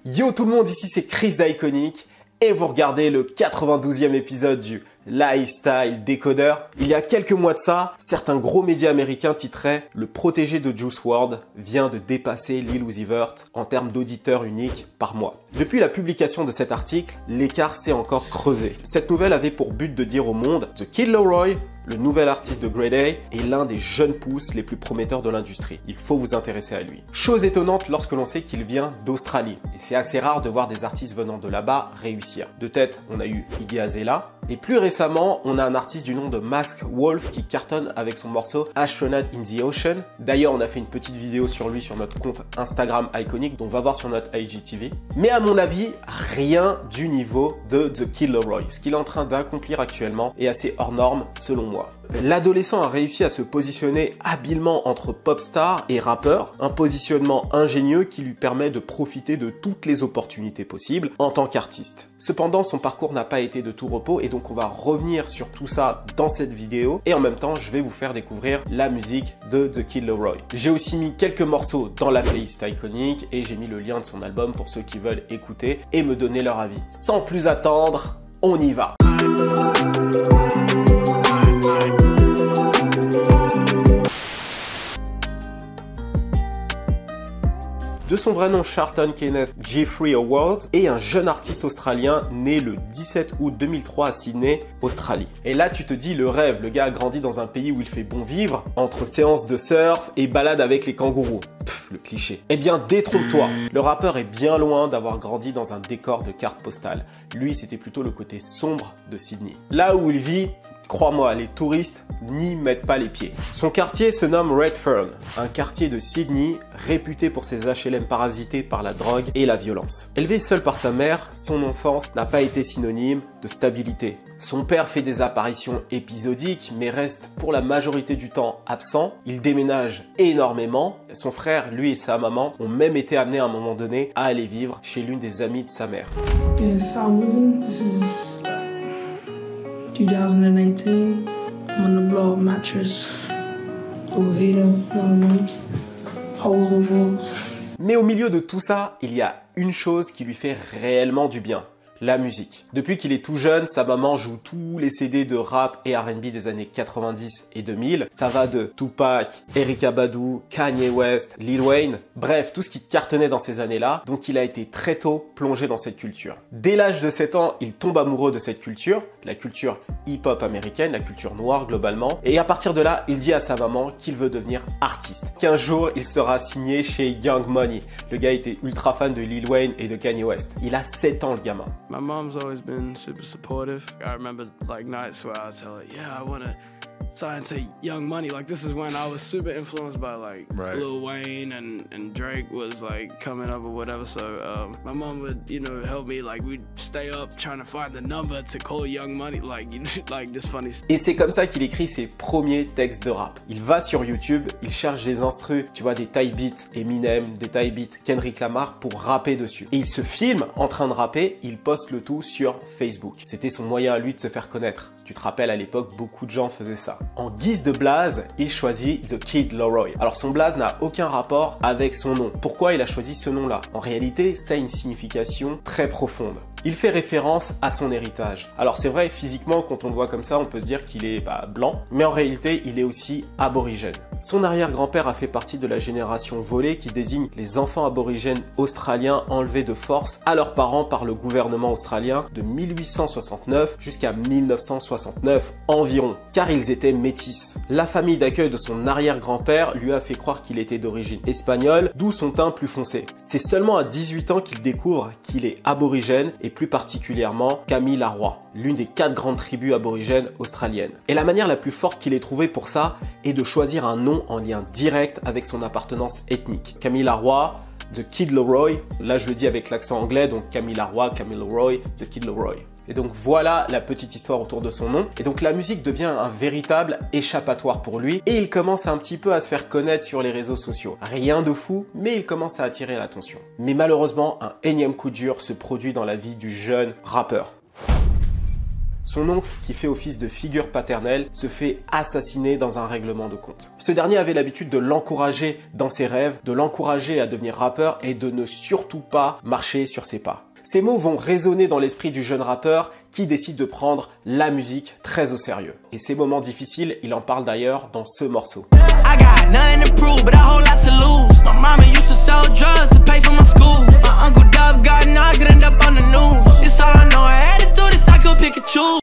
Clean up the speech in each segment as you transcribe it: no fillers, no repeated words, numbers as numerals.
Yo tout le monde, ici c'est Chris d'Iconic et vous regardez le 92e épisode du Lifestyle Decoder. Il y a quelques mois de ça, certains gros médias américains titraient « Le protégé de Juice WRLD vient de dépasser Lil Uzi Vert en termes d'auditeurs uniques par mois ». Depuis la publication de cet article, l'écart s'est encore creusé. Cette nouvelle avait pour but de dire au monde « The Kid LAROI, le nouvel artiste de Grade A, est l'un des jeunes pousses les plus prometteurs de l'industrie. Il faut vous intéresser à lui ». Chose étonnante lorsque l'on sait qu'il vient d'Australie. Et c'est assez rare de voir des artistes venant de là-bas réussir. De tête, on a eu Iggy Azalea. Et plus récemment, on a un artiste du nom de Mask Wolf qui cartonne avec son morceau Astronaut in the Ocean. D'ailleurs, on a fait une petite vidéo sur lui sur notre compte Instagram Iconic, dont on va voir sur notre IGTV. Mais à mon avis, rien du niveau de The Kid LAROI. Ce qu'il est en train d'accomplir actuellement est assez hors norme selon moi. L'adolescent a réussi à se positionner habilement entre pop star et rappeur, un positionnement ingénieux qui lui permet de profiter de toutes les opportunités possibles en tant qu'artiste. Cependant, son parcours n'a pas été de tout repos et donc on va revenir sur tout ça dans cette vidéo et en même temps, je vais vous faire découvrir la musique de The Kid LAROI. J'ai aussi mis quelques morceaux dans la playlist Iconic et j'ai mis le lien de son album pour ceux qui veulent écouter et me donner leur avis. Sans plus attendre, on y va! De son vrai nom Charlton Kenneth Jeffrey Howard est un jeune artiste australien né le 17 août 2003 à Sydney, Australie. Et là tu te dis le rêve, le gars a grandi dans un pays où il fait bon vivre, entre séances de surf et balades avec les kangourous. Pff, le cliché. Eh bien détrompe-toi, le rappeur est bien loin d'avoir grandi dans un décor de carte postale. Lui c'était plutôt le côté sombre de Sydney. Là où il vit, crois-moi, les touristes n'y mettent pas les pieds. Son quartier se nomme Redfern, un quartier de Sydney réputé pour ses HLM parasités par la drogue et la violence. Élevé seul par sa mère, son enfance n'a pas été synonyme de stabilité. Son père fait des apparitions épisodiques mais reste pour la majorité du temps absent. Il déménage énormément. Son frère, lui et sa maman ont même été amenés à un moment donné à aller vivre chez l'une des amies de sa mère. Yes, I'm living. This is 2018. I'm on the blow-up mattress. Little heater, you know what I mean? Holes in the walls. Mais au milieu de tout ça, il y a une chose qui lui fait réellement du bien. La musique. Depuis qu'il est tout jeune, sa maman joue tous les CD de rap et R&B des années 90 et 2000. Ça va de Tupac, Erykah Badu, Kanye West, Lil Wayne, bref, tout ce qui cartonnait dans ces années-là. Donc il a été très tôt plongé dans cette culture. Dès l'âge de 7 ans, il tombe amoureux de cette culture, la culture hip-hop américaine, la culture noire globalement. Et à partir de là, il dit à sa maman qu'il veut devenir artiste. Qu'un jour, il sera signé chez Young Money. Le gars était ultra fan de Lil Wayne et de Kanye West. Il a 7 ans le gamin. My mom's always been super supportive. I remember like nights where I'd tell her, yeah, I want to sign to Young Money. Like this is when I was super influenced by like Lil Wayne and Drake was like coming up or whatever. So my mom would, you know, help me. Like we'd stay up trying to find the number to call Young Money. Like, you know, like this funny stuff. Et c'est comme ça qu'il écrit ses premiers textes de rap. Il va sur YouTube, il cherche des instrus, tu vois, des type beats Eminem, des type beats Kendrick Lamar pour rapper dessus. Et il se filme en train de rapper, il poste le tout sur Facebook. C'était son moyen à lui de se faire connaître. Tu te rappelles, à l'époque, beaucoup de gens faisaient ça. En guise de blaze, il choisit The Kid LAROI. Alors son blaze n'a aucun rapport avec son nom. Pourquoi il a choisi ce nom-là? En réalité, ça a une signification très profonde. Il fait référence à son héritage. Alors c'est vrai, physiquement, quand on le voit comme ça, on peut se dire qu'il est blanc, mais en réalité, il est aussi aborigène. Son arrière-grand-père a fait partie de la génération volée qui désigne les enfants aborigènes australiens enlevés de force à leurs parents par le gouvernement australien de 1869 jusqu'à 1969 environ, car ils étaient métis. La famille d'accueil de son arrière-grand-père lui a fait croire qu'il était d'origine espagnole, d'où son teint plus foncé. C'est seulement à 18 ans qu'il découvre qu'il est aborigène et plus particulièrement Kami Laroi, l'une des 4 grandes tribus aborigènes australiennes. Et la manière la plus forte qu'il ait trouvée pour ça est de choisir un nom en lien direct avec son appartenance ethnique. Kami Laroi, The Kid LAROI, là je le dis avec l'accent anglais, donc Kami Laroi, Kami LAROI, The Kid LAROI. Et donc voilà la petite histoire autour de son nom. Et donc la musique devient un véritable échappatoire pour lui et il commence un petit peu à se faire connaître sur les réseaux sociaux. Rien de fou, mais il commence à attirer l'attention. Mais malheureusement, un énième coup dur se produit dans la vie du jeune rappeur. son oncle, qui fait office de figure paternelle, se fait assassiner dans un règlement de compte. Ce dernier avait l'habitude de l'encourager dans ses rêves, de l'encourager à devenir rappeur et de ne surtout pas marcher sur ses pas. Ces mots vont résonner dans l'esprit du jeune rappeur qui décide de prendre la musique très au sérieux. Et ces moments difficiles, il en parle d'ailleurs dans ce morceau.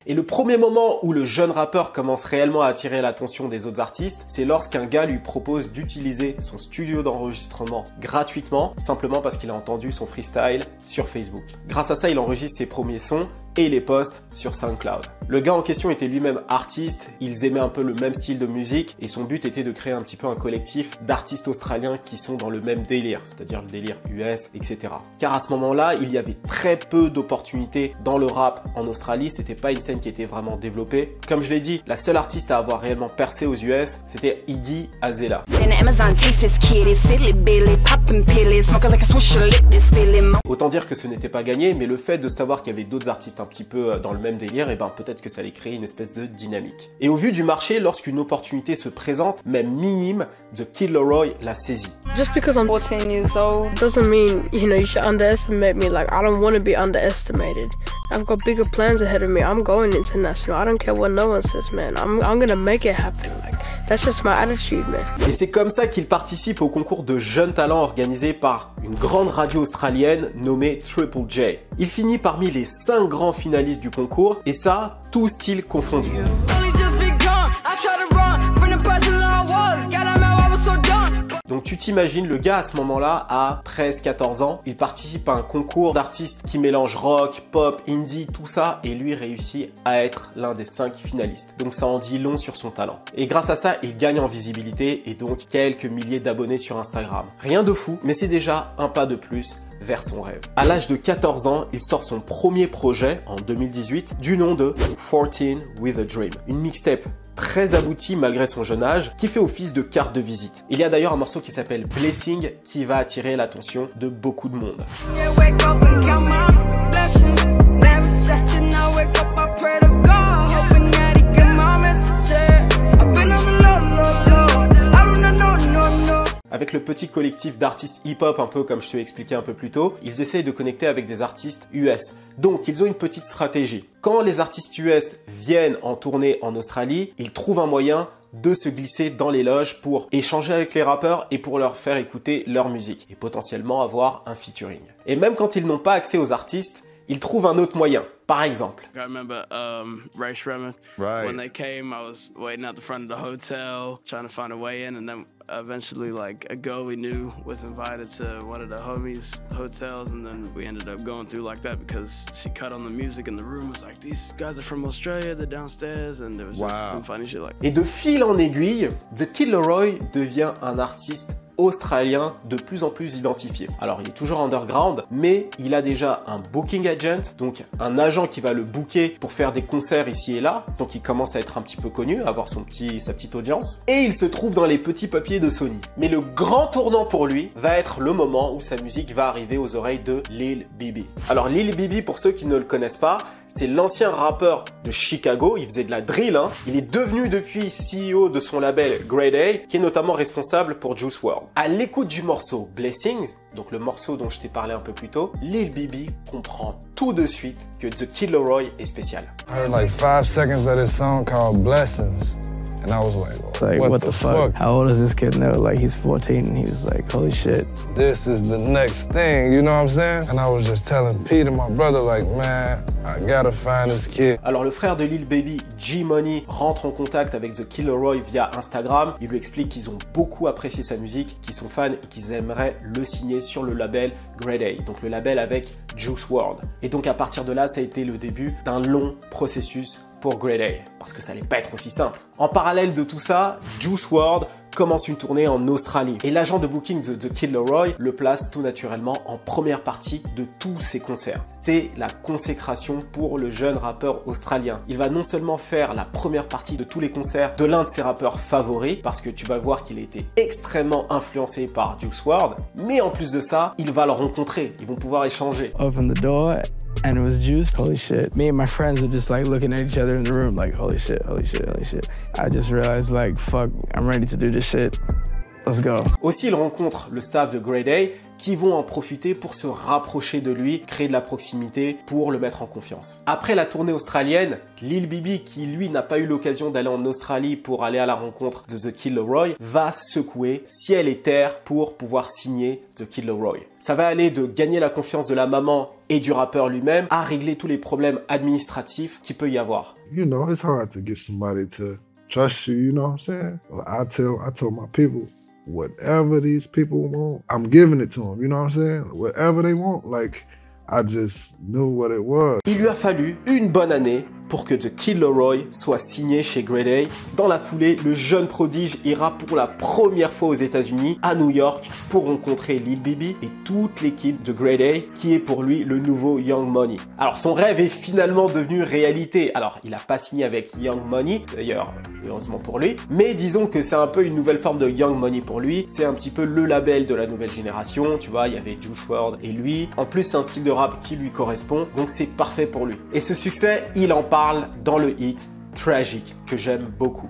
Et le premier moment où le jeune rappeur commence réellement à attirer l'attention des autres artistes, c'est lorsqu'un gars lui propose d'utiliser son studio d'enregistrement gratuitement, simplement parce qu'il a entendu son freestyle sur Facebook. Grâce à ça, il enregistre ses premiers sons et les poste sur SoundCloud. Le gars en question était lui-même artiste, ils aimaient un peu le même style de musique et son but était de créer un petit peu un collectif d'artistes australiens qui sont dans le même délire, c'est-à-dire le délire US, etc. Car à ce moment-là, il y avait très peu d'opportunités dans le rap en Australie, c'était pas une scène qui était vraiment développée. Comme je l'ai dit, la seule artiste à avoir réellement percé aux US, c'était Iggy Azalea. Autant dire que ce n'était pas gagné, mais le fait de savoir qu'il y avait d'autres artistes un petit peu dans le même délire, et ben peut-être que ça allait créer une espèce de dynamique. Et au vu du marché, lorsqu'une opportunité se présente, même minime, The Kid Laroi la saisit. Just because I'm 14 years old doesn't mean, you should underestimate me. Like, I don't want to be underestimated. I've got bigger plans ahead of me. I'm going international. I don't care what no one says, man. I'm gonna make it happen. Like, that's just my attitude, man. Et c'est comme ça qu'il participe au concours de jeunes talents organisé par une grande radio australienne nommée Triple J. Il finit parmi les 5 grands finalistes du concours, et ça, tout style confondu. Donc tu t'imagines, le gars à ce moment-là a 13-14 ans, il participe à un concours d'artistes qui mélange rock, pop, indie, tout ça, et lui réussit à être l'un des 5 finalistes. Donc ça en dit long sur son talent. Et grâce à ça, il gagne en visibilité et donc quelques milliers d'abonnés sur Instagram. Rien de fou, mais c'est déjà un pas de plus vers son rêve. À l'âge de 14 ans, il sort son premier projet en 2018 du nom de 14 with a Dream. Une mixtape très aboutie malgré son jeune âge qui fait office de carte de visite. Il y a d'ailleurs un morceau qui s'appelle Blessing qui va attirer l'attention de beaucoup de monde. Avec le petit collectif d'artistes hip-hop, un peu comme je te l'ai expliqué un peu plus tôt, ils essayent de connecter avec des artistes US. Donc, ils ont une petite stratégie. Quand les artistes US viennent en tournée en Australie, ils trouvent un moyen de se glisser dans les loges pour échanger avec les rappeurs et pour leur faire écouter leur musique et potentiellement avoir un featuring. Et même quand ils n'ont pas accès aux artistes, ils trouvent un autre moyen. Par exemple, I remember Ray Shremmer. Right. When they came, I was waiting at the front of the hotel, trying to find a way in, and then eventually, like, a girl we knew was invited to one of the homies' hotels, and then we ended up going through like that because she cut on the music in the room. It was like, these guys are from Australia, they're downstairs, and there was just some funny shit like that. Et de fil en aiguille, The Kid Laroi devient un artiste australien de plus en plus identifié. Alors, il est toujours underground, mais il a déjà un booking agent, donc un agent qui va le booker pour faire des concerts ici et là. Donc, il commence à être un petit peu connu, à avoir sa petite audience. Et il se trouve dans les petits papiers de Sony. Mais le grand tournant pour lui va être le moment où sa musique va arriver aux oreilles de Lil Bibi. Alors, Lil Bibi, pour ceux qui ne le connaissent pas, c'est l'ancien rappeur de Chicago. Il faisait de la drill, hein. Il est devenu depuis CEO de son label Grade A, qui est notamment responsable pour Juice WRLD. À l'écoute du morceau Blessings, donc le morceau dont je t'ai parlé un peu plus tôt, Lil Bibi comprend tout de suite que The Kid Laroi est spécial. I heard like 5 seconds of this song called Blessings. And I was like, what the fuck? How old is this kid now? Like, he's 14 and he was like, holy shit. This is the next thing, you know what I'm saying? And I was just telling Peter, my brother, like, man, I gotta find this kid. Alors le frère de Lil Baby, G-Money, rentre en contact avec The Kid Laroi via Instagram. Il lui explique qu'ils ont beaucoup apprécié sa musique, qu'ils sont fans et qu'ils aimeraient le signer sur le label Grade A, donc le label avec Juice WRLD. Et donc à partir de là, ça a été le début d'un long processus pour Grade A, parce que ça allait pas être aussi simple. En parallèle de tout ça, Juice WRLD commence une tournée en Australie. Et l'agent de booking de The Kid Laroi le place tout naturellement en première partie de tous ses concerts. C'est la consécration pour le jeune rappeur australien. Il va non seulement faire la première partie de tous les concerts de l'un de ses rappeurs favoris, parce que tu vas voir qu'il a été extrêmement influencé par Juice WRLD, mais en plus de ça, il va le rencontrer. Ils vont pouvoir échanger. Open the door and it was Juice. Holy shit. Me and my friends are just like looking at each other in the room like, holy shit, holy shit, holy shit. I just realized like, fuck, I'm ready to do this shit. Let's go. Aussi, il rencontre le staff de Grade A qui vont en profiter pour se rapprocher de lui, créer de la proximité pour le mettre en confiance. Après la tournée australienne, Lil Bibi, qui lui n'a pas eu l'occasion d'aller en Australie pour aller à la rencontre de The Kid Laroi, va secouer ciel et terre pour pouvoir signer The Kid Laroi. Ça va aller de gagner la confiance de la maman et du rappeur lui-même à régler tous les problèmes administratifs qu'il peut y avoir. You know, it's hard to get somebody to trust you, you know what I'm saying? Well, I tell my people, whatever these people want, I'm giving it to them, you know what I'm saying? Whatever they want, like, I just knew what it was. Il lui a fallu une bonne année pour que The Kid Laroi soit signé chez Grade A. Dans la foulée, le jeune prodige ira pour la première fois aux États-Unis, à New York, pour rencontrer Lil Bibi et toute l'équipe de Grade A, qui est pour lui le nouveau Young Money. Alors son rêve est finalement devenu réalité. Alors il n'a pas signé avec Young Money, d'ailleurs heureusement pour lui, mais disons que c'est un peu une nouvelle forme de Young Money pour lui. C'est un petit peu le label de la nouvelle génération, tu vois, il y avait Juice WRLD et lui. En plus c'est un style de rap qui lui correspond, donc c'est parfait pour lui. Et ce succès, il en parle dans le hit Tragic, que j'aime beaucoup.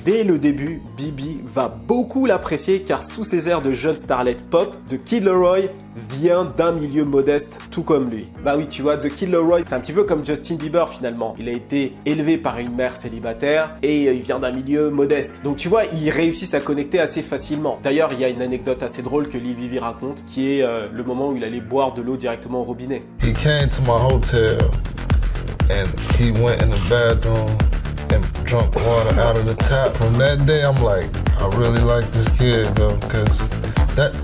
Dès le début, Bibi va beaucoup l'apprécier car sous ses airs de jeune starlet pop, The Kid Laroi vient d'un milieu modeste tout comme lui. Bah oui, tu vois, The Kid Laroi, c'est un petit peu comme Justin Bieber finalement. Il a été élevé par une mère célibataire et il vient d'un milieu modeste. Donc tu vois, ils réussissent à connecter assez facilement. D'ailleurs, il y a une anecdote assez drôle que Lil Bibi raconte qui est le moment où il allait boire de l'eau directement au robinet. He came to my hotel and he went in the bathroom and drunk water out of the tap. From that day, I'm like, I really like this kid though, because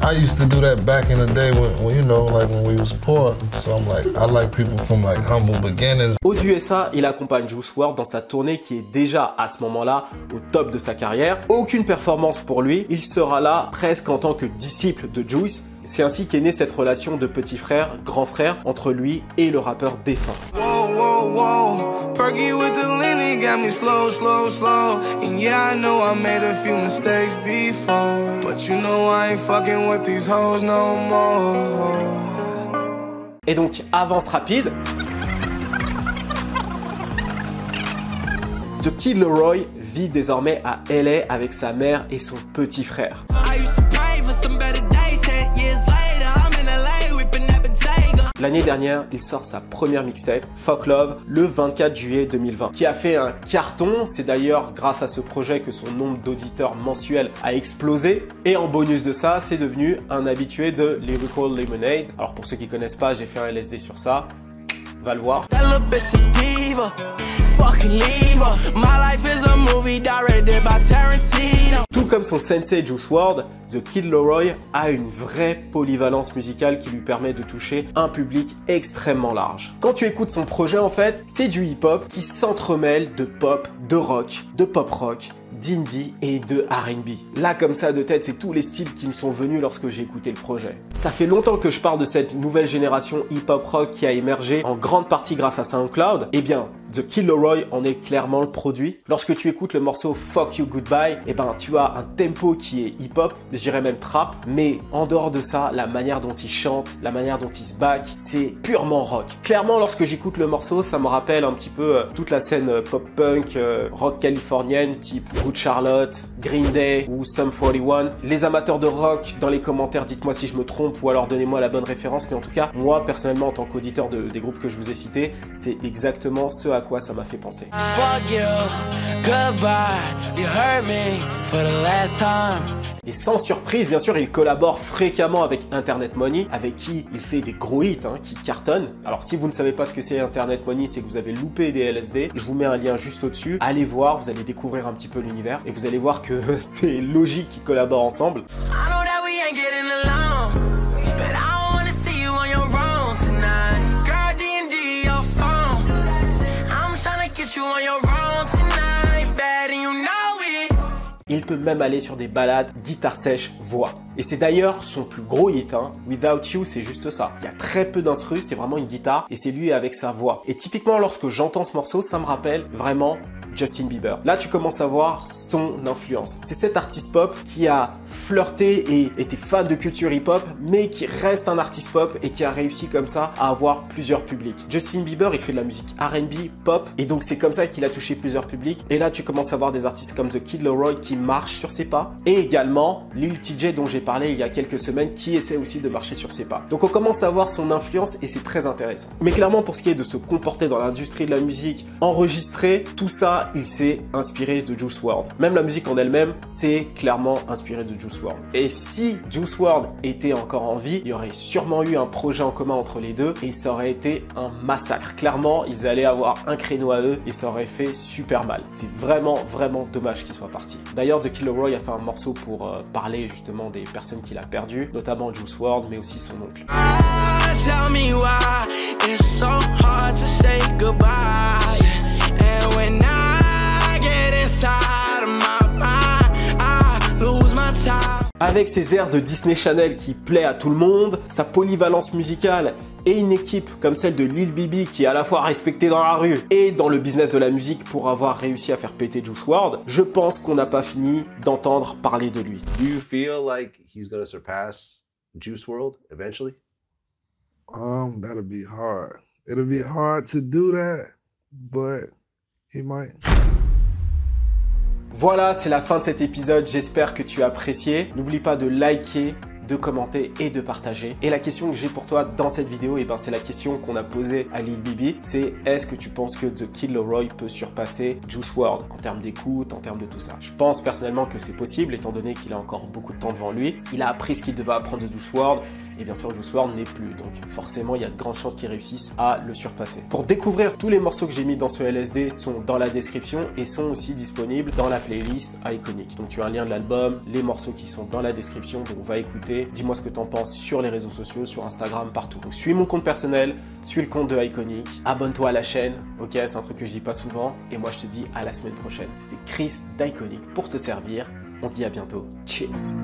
I used to do that back in the day when you know, like when we was poor. So I'm like, I like people from like humble beginnings. Aux USA, il accompagne Juice WRLD dans sa tournée qui est déjà à ce moment-là au top de sa carrière. Aucune performance pour lui, il sera là presque en tant que disciple de Juice. C'est ainsi qu'est née cette relation de petit frère, grand frère entre lui et le rappeur défunt. Perky with the lean, got me slow, slow, slow. And yeah, I know I made a few mistakes before, but you know I ain't fucking with these hoes no more. Et donc, avance rapide. The Kid Laroi vit désormais à LA avec sa mère et son petit frère. L'année dernière, il sort sa première mixtape, Fuck Love, le 24 juillet 2020, qui a fait un carton. C'est d'ailleurs grâce à ce projet que son nombre d'auditeurs mensuels a explosé. Et en bonus de ça, c'est devenu un habitué de Lyrical Lemonade. Alors pour ceux qui connaissent pas, j'ai fait un LSD sur ça. Va le voir. Tout comme son sensei Juice WRLD, The Kid Laroi a une vraie polyvalence musicale qui lui permet de toucher un public extrêmement large. Quand tu écoutes son projet, en fait, c'est du hip-hop qui s'entremêle de pop, de rock, de pop rock, d'indie et de R&B. Là, comme ça, de tête, c'est tous les styles qui me sont venus lorsque j'ai écouté le projet. Ça fait longtemps que je parle de cette nouvelle génération hip-hop rock qui a émergé en grande partie grâce à SoundCloud. Eh bien, The Kid Laroi en est clairement le produit. Lorsque tu écoutes le morceau Fuck You Goodbye, eh ben, tu as un tempo qui est hip-hop, je dirais même trap, mais en dehors de ça, la manière dont il chante, la manière dont il se back, c'est purement rock. Clairement, lorsque j'écoute le morceau, ça me rappelle un petit peu toute la scène pop-punk, rock californienne, type Good Charlotte, Green Day ou Sum 41. Les amateurs de rock, dans les commentaires, dites-moi si je me trompe ou alors donnez-moi la bonne référence, mais en tout cas, moi, personnellement, en tant qu'auditeur des groupes que je vous ai cités, c'est exactement ce à quoi ça m'a fait penser. Fuck you, goodbye, you hurt me for the last time. Et sans surprise, bien sûr, il collabore fréquemment avec Internet Money, avec qui il fait des gros hits qui cartonnent. Alors si vous ne savez pas ce que c'est Internet Money, c'est que vous avez loupé des LSD. Je vous mets un lien juste au-dessus. Allez voir, vous allez découvrir un petit peu l'univers et vous allez voir que c'est logique qu'ils collaborent ensemble. Il peut même aller sur des ballades, guitare sèche, voix. Et c'est d'ailleurs son plus gros hit, Without You, c'est juste ça. Il y a très peu d'instrus, c'est vraiment une guitare et c'est lui avec sa voix. Et typiquement, lorsque j'entends ce morceau, ça me rappelle vraiment Justin Bieber. Là, tu commences à voir son influence. C'est cet artiste pop qui a flirté et était fan de culture hip-hop, mais qui reste un artiste pop et qui a réussi comme ça à avoir plusieurs publics. Justin Bieber, il fait de la musique R&B, pop, et donc c'est comme ça qu'il a touché plusieurs publics. Et là, tu commences à voir des artistes comme The Kid Laroi qui marchent sur ses pas, et également Lil TJ dont j'ai parlé il y a quelques semaines qui essaie aussi de marcher sur ses pas. Donc on commence à voir son influence et c'est très intéressant. Mais clairement, pour ce qui est de se comporter dans l'industrie de la musique, enregistrer, tout ça, il s'est inspiré de Juice WRLD. Même la musique en elle-même, c'est clairement inspiré de Juice WRLD. Et si Juice WRLD était encore en vie, il y aurait sûrement eu un projet en commun entre les deux et ça aurait été un massacre. Clairement, ils allaient avoir un créneau à eux et ça aurait fait super mal. C'est vraiment dommage qu'ils soient partis. D'ailleurs, The Kid Laroi a fait un morceau pour parler justement des personnes qu'il a perdues, notamment Juice WRLD, mais aussi son oncle. Tell me why it's so hard to say goodbye. And when I get inside of my mind, I lose my time. Avec ses airs de Disney Channel qui plaît à tout le monde, sa polyvalence musicale et une équipe comme celle de Lil Bibi qui est à la fois respectée dans la rue et dans le business de la musique pour avoir réussi à faire péter Juice WRLD, je pense qu'on n'a pas fini d'entendre parler de lui. Do you feel like he's gonna surpass Juice WRLD eventually? That'll be hard. It'll be hard to do that, but he might. Voilà, c'est la fin de cet épisode. J'espère que tu as apprécié. N'oublie pas de liker, de commenter et de partager. Et la question que j'ai pour toi dans cette vidéo, c'est la question qu'on a posée à Lil Bibi, c'est est-ce que tu penses que The Kid Laroi peut surpasser Juice WRLD en termes d'écoute, en termes de tout ça? Je pense personnellement que c'est possible étant donné qu'il a encore beaucoup de temps devant lui. Il a appris ce qu'il devait apprendre de Juice WRLD et bien sûr Juice WRLD n'est plus. Donc forcément, il y a de grandes chances qu'il réussisse à le surpasser. Pour découvrir tous les morceaux que j'ai mis dans ce LSD sont dans la description et sont aussi disponibles dans la playlist Iconic. Donc tu as un lien de l'album, les morceaux qui sont dans la description, donc va écouter. Dis-moi ce que tu en penses sur les réseaux sociaux, sur Instagram, partout. Donc suis mon compte personnel, suis le compte de Iconic, abonne-toi à la chaîne, ok, c'est un truc que je dis pas souvent. Et moi je te dis à la semaine prochaine. C'était Chris d'Iconic pour te servir. On se dit à bientôt. Cheers.